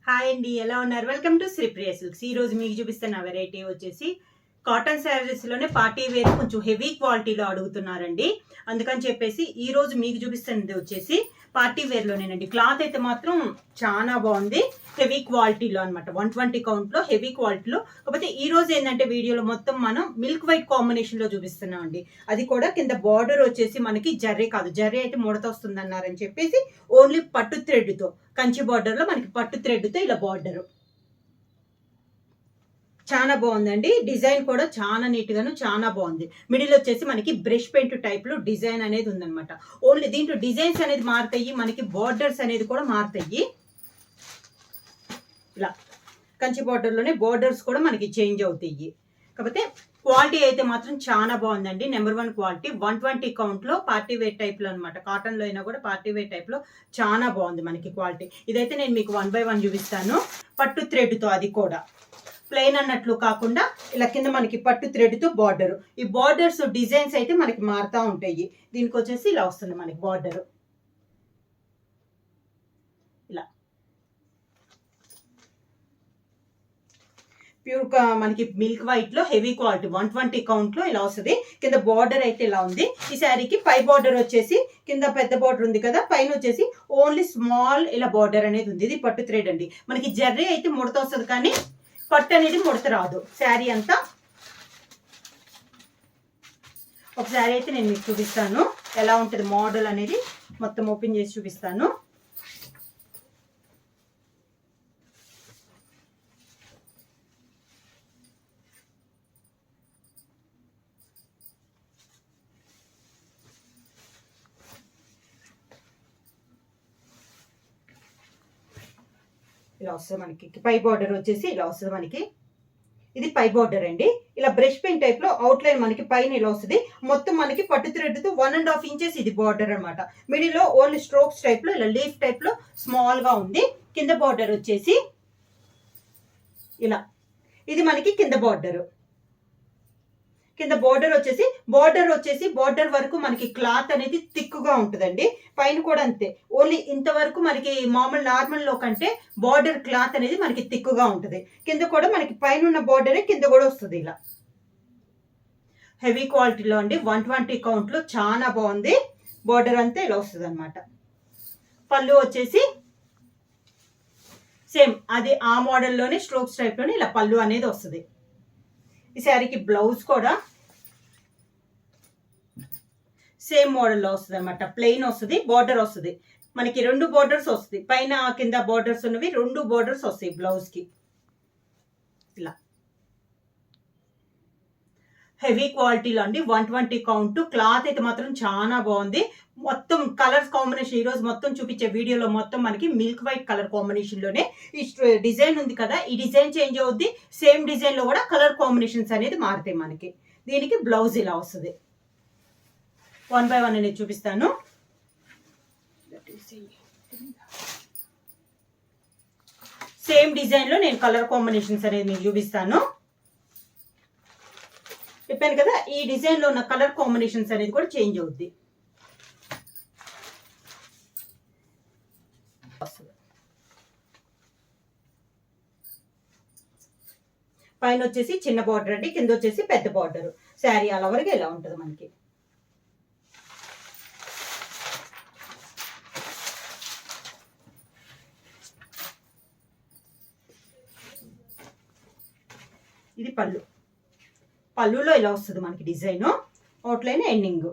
Hi అండి, ఎలా ఉన్నారు? Welcome to Sripriya silks. ఈ రోజు మీకు చూపిస్తున్న వెరైటీ వచ్చేసి కాటన్ శారీస్ లోనే పార్టీ వేర్ కొంచెం హెవీ క్వాలిటీలో అడుగుతున్నారండి. అందుకని చెప్పేసి ఈ రోజు మీకు చూపిస్తున్నది వచ్చేసి పార్టీ వేర్ లోనేనండి. క్లాత్ అయితే మాత్రం చాలా బాగుంది, హెవీ క్వాలిటీలో అనమాట. 120 కౌంట్ లో హెవీ క్వాలిటీలో. కాకపోతే ఈ రోజు ఏంటంటే వీడియోలో మొత్తం మనం మిల్క్ వైట్ కాంబినేషన్ లో చూపిస్తున్నాం అండి. అది కూడా కింద బార్డర్ వచ్చేసి మనకి జర్రీ కాదు, జర్రీ అయితే ముడత వస్తుంది అన్నారని చెప్పేసి ఓన్లీ పట్టు థ్రెడ్ తో, కంచి బార్డర్ లో మనకి పట్టు థ్రెడ్ తో ఇలా బార్డర్ చాలా బాగుందండి. డిజైన్ కూడా చాలా నీట్ గాను చాలా బాగుంది. మిడిల్ వచ్చేసి మనకి బ్రష్ పెయింట్ టైప్ లో డిజైన్ అనేది ఉందన్నమాట. ఓన్లీ దీంట్లో డిజైన్స్ అనేది మారుతాయి, మనకి బార్డర్స్ అనేది కూడా మారుతాయి. ఇలా కంచి బార్డర్ లోనే బార్డర్స్ కూడా మనకి చేంజ్ అవుతాయి. కాకపోతే క్వాలిటీ అయితే మాత్రం చాలా బాగుందండి. Number 1 quality. 120 కౌంట్ లో పార్టీ వేర్ టైప్ లో అనమాట. కాటన్ లో అయినా కూడా పార్టీ వేర్ టైప్ లో చాలా బాగుంది మనకి క్వాలిటీ. ఇదైతే నేను మీకు 1 by 1 చూపిస్తాను. పట్టు థ్రెడ్ తో, అది కూడా ప్లెయిన్ అన్నట్లు కాకుండా ఇలా కింద మనకి పట్టు థ్రెడ్ తో బార్డర్. ఈ బార్డర్స్ డిజైన్స్ అయితే మనకి మారుతా ఉంటాయి. దీనికి వచ్చేసి ఇలా వస్తుంది మనకి బార్డర్. ఇలా ప్యూర్ మనకి మిల్క్ వైట్ లో హెవీ క్వాలిటీ 120 కౌంట్ లో ఇలా వస్తుంది. కింద బార్డర్ అయితే ఇలా ఉంది. ఈ శారీకి పై బార్డర్ వచ్చేసి కింద పెద్ద బార్డర్ ఉంది కదా, పైన వచ్చేసి ఓన్లీ స్మాల్ ఇలా బార్డర్ అనేది ఉంది. ఇది పట్టు థ్రెడ్ అండి. మనకి జర్రీ అయితే ముడత వస్తుంది కానీ పట్టు అనేది ముడత రాదు. శారీ అంతా ఒక శారీ అయితే నేను మీకు చూపిస్తాను ఎలా ఉంటుంది మోడల్ అనేది. మొత్తం ఓపెన్ చేసి చూపిస్తాను. ఇలా వస్తుంది మనకి. పై బార్డర్ వచ్చేసి ఇలా వస్తుంది మనకి. ఇది పై బార్డర్ అండి. ఇలా బ్రష్ పెయింట్ టైప్ లో అవుట్ లైన్ మనకి పైన ఇలా వస్తుంది. మొత్తం మనకి పట్టు థ్రెడ్ తో 1.5 ఇంచెస్ ఇది బార్డర్ అనమాట. మిడిల్ లో ఓన్లీ స్ట్రోక్స్ టైప్ లో ఇలా లీఫ్ టైప్ లో స్మాల్ గా ఉంది. కింద బార్డర్ వచ్చేసి ఇలా, ఇది మనకి కింద బార్డర్. కింద బార్డర్ వచ్చేసి బార్డర్ వరకు మనకి క్లాత్ అనేది థిక్గా ఉంటుందండి. పైన కూడా అంతే. ఓన్లీ ఇంతవరకు మనకి మామూలు నార్మల్ లో కంటే బార్డర్ క్లాత్ అనేది మనకి థిక్గా ఉంటుంది. కింద కూడా మనకి పైన ఉన్న బార్డరే కింద కూడా వస్తుంది. ఇలా హెవీ క్వాలిటీలో అండి. 120 కౌంట్ లో చాలా బాగుంది. బార్డర్ అంతా ఇలా వస్తుంది అనమాట. పళ్ళు వచ్చేసి సేమ్ అది ఆ మోడల్లోనే స్ట్రోక్స్ టైప్ లోనే ఇలా పళ్ళు అనేది వస్తుంది. ఈ శారీకి బ్లౌజ్ కూడా సేమ్ మోడల్లో వస్తుంది అనమాట. ప్లెయిన్ వస్తుంది, బార్డర్ వస్తుంది. మనకి 2 బార్డర్స్ వస్తుంది. పైన కింద బార్డర్స్ ఉన్నవి 2 బార్డర్స్ వస్తాయి బ్లౌజ్ కి. ఇలా హెవీ క్వాలిటీలో అండి. 120 కౌంట్. క్లాత్ అయితే మాత్రం చాలా బాగుంది. మొత్తం కలర్స్ కాంబినేషన్ ఈ రోజు మొత్తం చూపించే వీడియోలో మొత్తం మనకి మిల్క్ వైట్ కలర్ కాంబినేషన్ లోనే ఈ డిజైన్ ఉంది కదా, ఈ డిజైన్ చేంజ్ అవుద్ది. సేమ్ డిజైన్ లో కూడా కలర్ కాంబినేషన్స్ అనేది మారుతాయి మనకి. దీనికి బ్లౌజ్ ఇలా వస్తుంది. 1 by 1 అనేది చూపిస్తాను. సేమ్ డిజైన్ లో నేను కలర్ కాంబినేషన్స్ అనేది మీకు చూపిస్తాను. చెప్పాను కదా, ఈ డిజైన్ లో ఉన్న కలర్ కాంబినేషన్స్ అనేది కూడా చేంజ్ అవుద్ది. పైన వచ్చేసి చిన్న బార్డర్ అండి, కింద వచ్చేసి పెద్ద బార్డర్. శారీ అలా వరకు ఇలా ఉంటుంది మనకి. ఇది పళ్ళు. పళ్ళులో ఇలా వస్తుంది మనకి డిజైన్. Outline ending.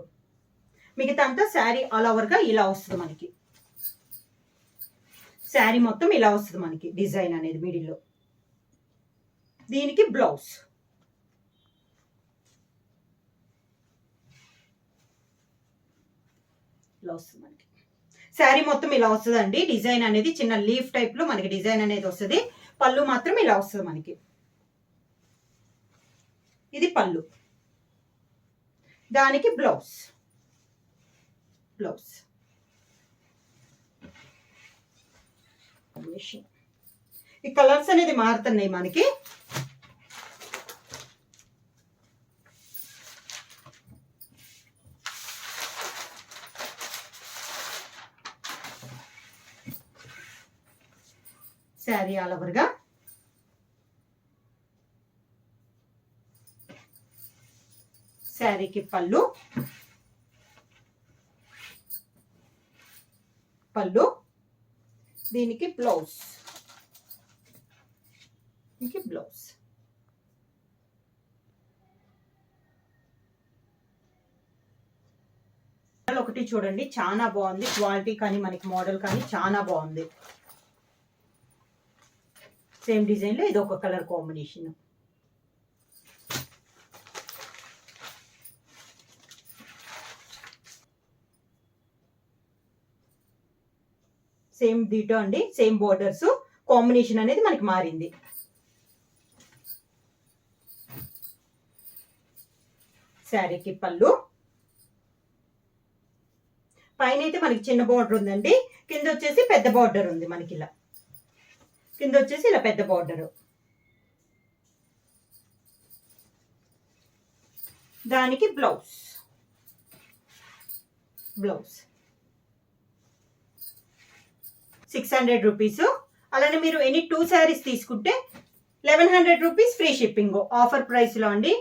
మిగతా అంతా శారీ ఆల్ ఓవర్గా ఇలా వస్తుంది మనకి. శారీ మొత్తం ఇలా వస్తుంది మనకి డిజైన్ అనేది మిడిల్లో. దీనికి బ్లౌజ్ ఇలా వస్తుంది మనకి. శారీ మొత్తం ఇలా వస్తుందండి. డిజైన్ అనేది చిన్న లీఫ్ టైప్ లో మనకి డిజైన్ అనేది వస్తుంది. పళ్ళు మాత్రం ఇలా వస్తుంది మనకి. ఇది పళ్ళు, దానికి బ్లౌజ్. ఈ కలర్స్ అనేది మారుతున్నాయి మనకి. శారీ ఆల్ ఓవర్గా. శారీకి పళ్ళు, పళ్ళు, దీనికి బ్లౌజ్, దీనికి బ్లౌజ్. ఒకటి చూడండి, చాలా బాగుంది క్వాలిటీ కానీ మనకి మోడల్ కానీ చాలా బాగుంది. సేమ్ డిజైన్ లో ఇది ఒక కలర్ కాంబినేషన్. సేమ్ దీటో అండి, సేమ్ బోర్డర్స్, కాంబినేషన్ అనేది మనకి మారింది. శారీకి పళ్ళు, పైన అయితే మనకి చిన్న బార్డర్ ఉందండి, కింద వచ్చేసి పెద్ద బార్డర్ ఉంది మనకి. ఇలా కింద వచ్చేసి ఇలా పెద్ద బార్డర్. దానికి బ్లౌజ్, బ్లౌజ్ 600 రూపీస్. అలానే మీరు ఎనీ 2 శారీస్ తీసుకుంటే 1100 rupees free shipping offer price లో అండి.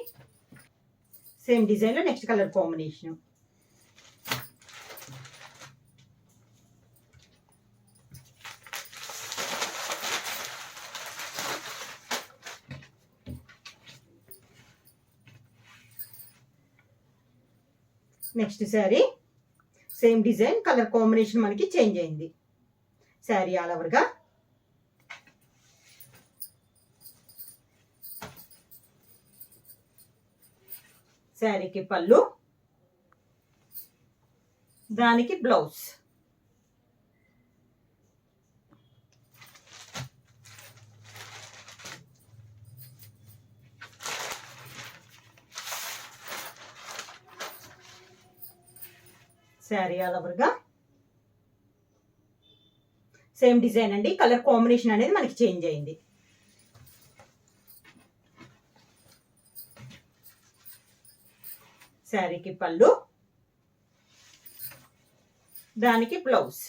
సేమ్ డిజైన్ లో next colour combination. Next sari same design, colour combination మనకి చేంజ్ అయింది. శారీ ఆల్ ఓవర్గా. శారీకి పళ్ళు, దానికి బ్లౌజ్. శారీ ఆల్ ఓవర్గా. సేమ్ డిజైన్ అండి, కలర్ కాంబినేషన్ అనేది మనకి చేంజ్ అయింది. శారీకి పళ్ళు, దానికి బ్లౌజ్.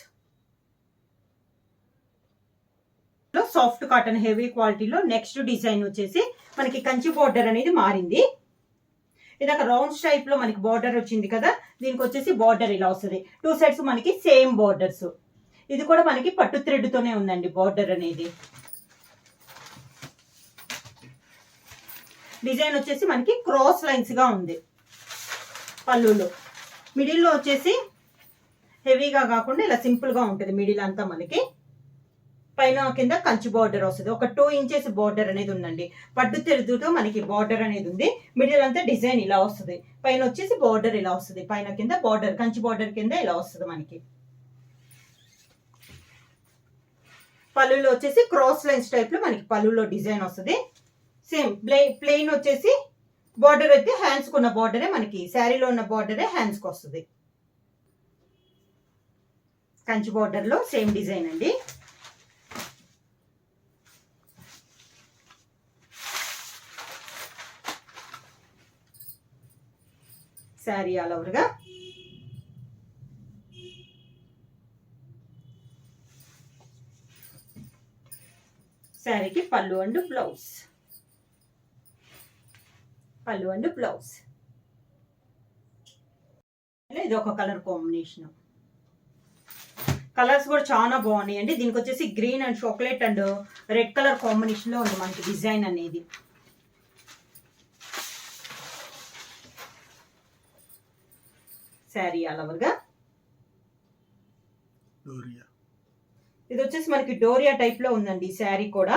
సాఫ్ట్ కాటన్ హెవీ క్వాలిటీలో నెక్స్ట్ డిజైన్ వచ్చేసి మనకి కంచి బోర్డర్ అనేది మారింది. ఇదొక రౌండ్ టైప్ లో మనకి బోర్డర్ వచ్చింది కదా, దీనికి వచ్చేసి బోర్డర్ ఇలా వస్తుంది. 2 సైడ్స్ మనకి సేమ్ బోర్డర్స్. ఇది కూడా మనకి పట్టు థ్రెడ్ తోనే ఉందండి బోర్డర్ అనేది. డిజైన్ వచ్చేసి మనకి క్రాస్ లైన్స్ గా ఉంది. పళ్ళులో మిడిల్లో వచ్చేసి హెవీగా కాకుండా ఇలా సింపుల్ గా ఉంటుంది. మిడిల్ అంతా మనకి పైన కింద కంచి బార్డర్ వస్తుంది. ఒక 2 ఇంచెస్ బార్డర్ అనేది ఉందండి. పట్టు తెరుదుతో మనకి బార్డర్ అనేది ఉంది. మిడిల్ అంతా డిజైన్ ఇలా వస్తుంది. పైన వచ్చేసి బార్డర్ ఇలా వస్తుంది. పైన కింద బార్డర్, కంచి బార్డర్ కింద ఇలా వస్తుంది మనకి. పళ్ళులో వచ్చేసి క్రాస్ లైన్స్ టైప్ లో మనకి పళ్ళులో డిజైన్ వస్తుంది. సేమ్ ప్లెయిన్ వచ్చేసి బార్డర్ అయితే హ్యాండ్స్ కున్న బార్డరే మనకి, శారీలో ఉన్న బార్డరే హ్యాండ్స్ కి వస్తుంది. కంచి బార్డర్ లో సేమ్ డిజైన్ అండి. శారీ ఆల్ ఓవర్గా. శారీకి పళ్ళు అండ్ బ్లౌజ్, పళ్ళు అండ్ బ్లౌజ్. ఇది ఒక కలర్ కాంబినేషన్. కలర్స్ కూడా చాలా బాగున్నాయి అండి. దీనికి వచ్చేసి green and chocolate and red colour combination లో ఉంది మనకి డిజైన్ అనేది. శారీ ఆల్ ఓవర్గా. ఇది వచ్చేసి మనకి డోరియా టైప్ లో ఉందండి శారీ కూడా.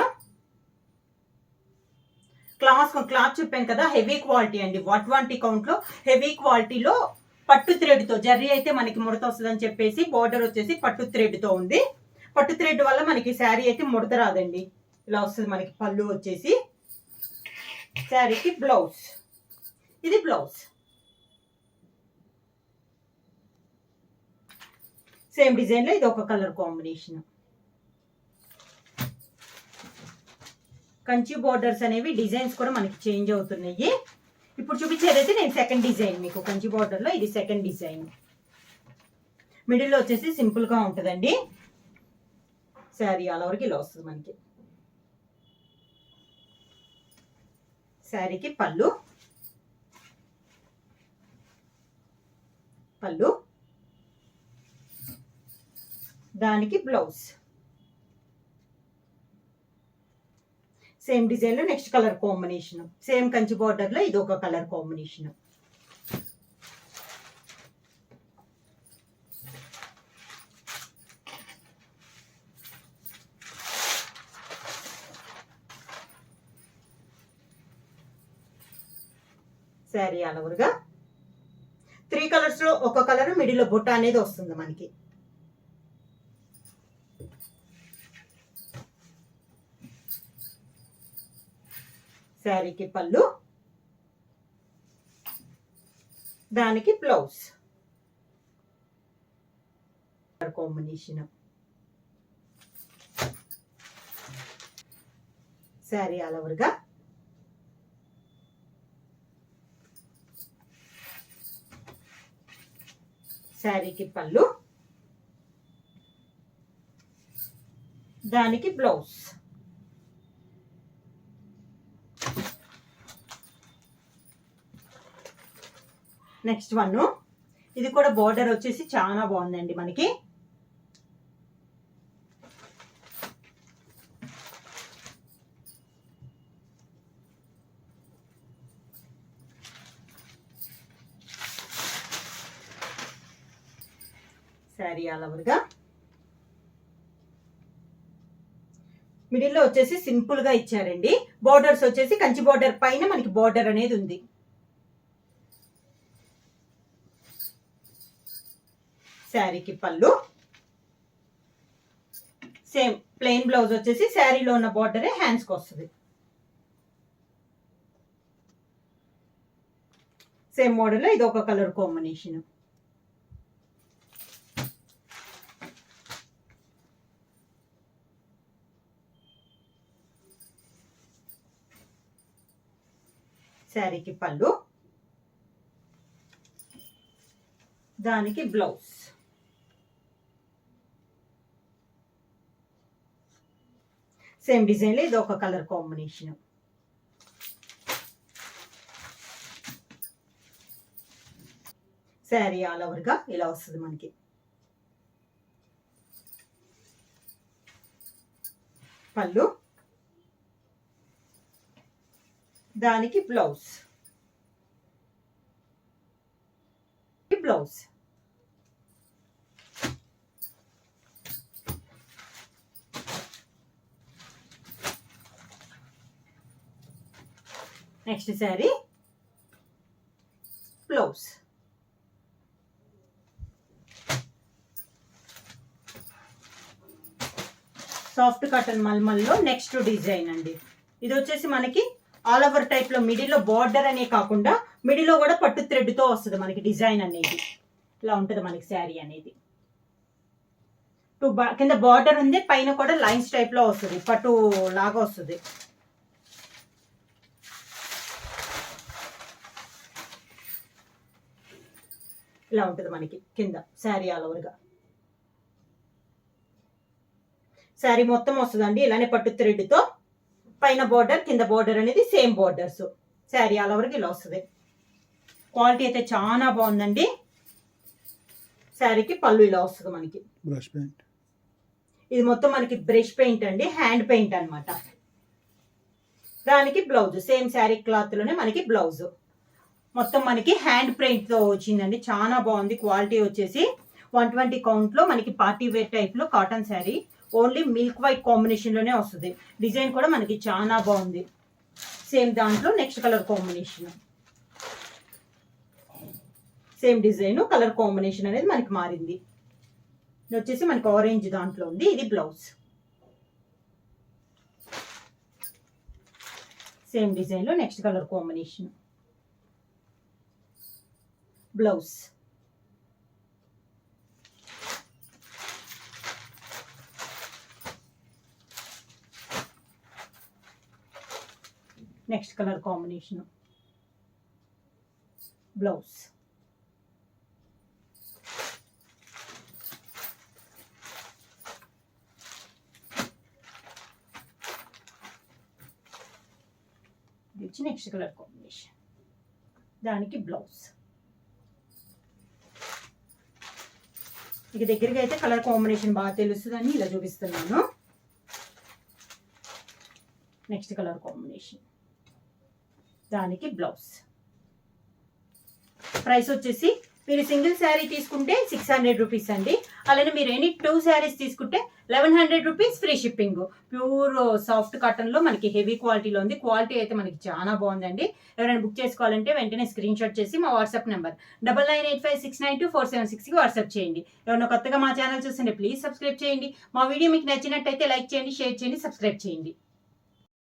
క్లాత్ చెప్పాను కదా, హెవీ క్వాలిటీ అండి. 120 కౌంట్ లో హెవీ క్వాలిటీలో పట్టు థ్రెడ్ తో, జర్రీ అయితే మనకి ముడత వస్తుంది అని చెప్పేసి బోర్డర్ వచ్చేసి పట్టు థ్రెడ్ తో ఉంది. పట్టు థ్రెడ్ వల్ల మనకి శారీ అయితే ముడత రాదండి. ఇలా వస్తుంది మనకి. పళ్ళు వచ్చేసి శారీకి బ్లౌజ్, ఇది బ్లౌజ్. సేమ్ డిజైన్ లో ఇది ఒక కలర్ కాంబినేషన్. కంచి బోర్డర్స్ అనేవి డిజైన్స్ కూడా మనకి చేంజ్ అవుతున్నాయి. ఇప్పుడు చూపించేదైతే నేను సెకండ్ డిజైన్ మీకు. కంచి బోర్డర్ లో ఇది సెకండ్ డిజైన్. మిడిల్ లో వచ్చేసి సింపుల్ గా ఉంటుందండి. శారీ ఆల్ ఓవర్కి ఇలా వస్తుంది మనకి. శారీకి పళ్ళు, దానికి బ్లౌజ్. సేమ్ డిజైన్ లో next colour combination, same Kanchi border లో ఇది ఒక colour combination. Sari all over గా 3 కలర్స్ లో ఒక కలర్ మిడిల్ లో బుట్ట అనేది వస్తుంది మనకి. శారీకి పళ్ళు, దానికి blouse combination. Sari all over గా శారీకి పళ్ళు, దానికి బ్లౌజ్. నెక్స్ట్ వన్, ఇది కూడా బార్డర్ వచ్చేసి చాలా బాగుందండి మనకి. శారీ ఆల్ ఓవర్ గా మిడిల్ లో వచ్చేసి సింపుల్ గా ఇచ్చారండి. బార్డర్స్ వచ్చేసి కంచి బార్డర్ పైన మనకి బార్డర్ అనేది ఉంది. శారీకి పళ్ళు, సేమ్ ప్లెయిన్ బ్లౌజ్ వచ్చేసి శారీలో ఉన్న బార్డరే హ్యాండ్స్ కి వస్తుంది. సేమ్ మోడల్ లో ఇది ఒక కలర్ కాంబినేషన్. శారీకి పళ్ళు, దానికి బ్లౌజ్. సేమ్ డిజైన్ లో ఇది ఒక colour combination. Sari all over గా ఇలా వస్తుంది మనకి. పళ్ళు, దానికి blouse. Next sari blouse. Soft cotton మల్మల్లో నెక్స్ట్ డిజైన్ అండి. ఇది వచ్చేసి మనకి ఆల్ ఓవర్ టైప్ లో మిడిల్ లో బార్డర్ అనే కాకుండా మిడిల్ లో కూడా పట్టు థ్రెడ్ తో వస్తుంది మనకి డిజైన్ అనేది. ఇలా ఉంటుంది మనకి శారీ అనేది. కింద బార్డర్ ఉంది, పైన కూడా లైన్స్ టైప్ లో వస్తుంది, పట్టు లాగా వస్తుంది. ఇలా ఉంటుంది మనకి కింద శారీ ఆల్ ఓవర్ గా. శారీ మొత్తం వస్తుందండి ఇలానే పట్టు థ్రెడ్ తో. పైన బార్డర్ కింద బార్డర్ అనేది సేమ్ బార్డర్స్. శారీ ఆల్ ఓవర్కి ఇలా వస్తుంది. క్వాలిటీ అయితే చాలా బాగుందండి. శారీకి పళ్ళు ఇలా వస్తుంది మనకి. బ్రష్ పెయింట్, ఇది మొత్తం మనకి బ్రష్ పెయింట్ అండి, హ్యాండ్ పెయింట్ అన్నమాట. దానికి బ్లౌజ్ సేమ్ శారీ క్లాత్ లోనే మనకి బ్లౌజ్ మొత్తం మనకి హ్యాండ్ పెయింట్ తో వచ్చిందండి. చాలా బాగుంది. క్వాలిటీ వచ్చేసి 120 కౌంట్ లో మనకి పార్టీ వేర్ టైప్ లో cotton sari. Only milk white combination లోనే వస్తుంది. డిజైన్ కూడా మనకి చాలా బాగుంది. సేమ్ దాంట్లో next colour combination, same design colour combination అనేది మనకి మారింది. ఇది వచ్చేసి మనకి ఆరెంజ్ దాంట్లో ఉంది. ఇది బ్లౌజ్. సేమ్ డిజైన్ లో next colour combination blouse. Next colour combination blouse. ఇది వచ్చి నెక్స్ట్ కలర్ కాంబినేషన్, దానికి బ్లౌజ్. ఇక దగ్గరికి అయితే కలర్ కాంబినేషన్ బాగా తెలుస్తుందని ఇలా చూపిస్తున్నాను. నెక్స్ట్ కలర్ కాంబినేషన్, దానికి బ్లౌజ్. ప్రైస్ వచ్చేసి మీరు సింగిల్ శారీ తీసుకుంటే 600 రూపీస్ అండి. అలానే మీరు ఎనీ 2 శారీస్ తీసుకుంటే 1100 rupees free shipping. Pure soft కాటన్లో మనకి హెవీ క్వాలిటీలో ఉంది. క్వాలిటీ అయితే మనకి చాలా బాగుందండి. ఎవరైనా బుక్ చేసుకోవాలంటే వెంటనే స్క్రీన్ షాట్ చేసి మా వాట్సాప్ నెంబర్ 9985692476కి వాట్సాప్ చేయండి. ఎవరైనా కొత్తగా మా ఛానల్ చూస్తుంటే ప్లీజ్ సబ్స్క్రైబ్ చేయండి. మా వీడియో మీకు నచ్చినట్టయితే లైక్ చేయండి, షేర్ చేయండి, సబ్స్క్రైబ్ చేయండి.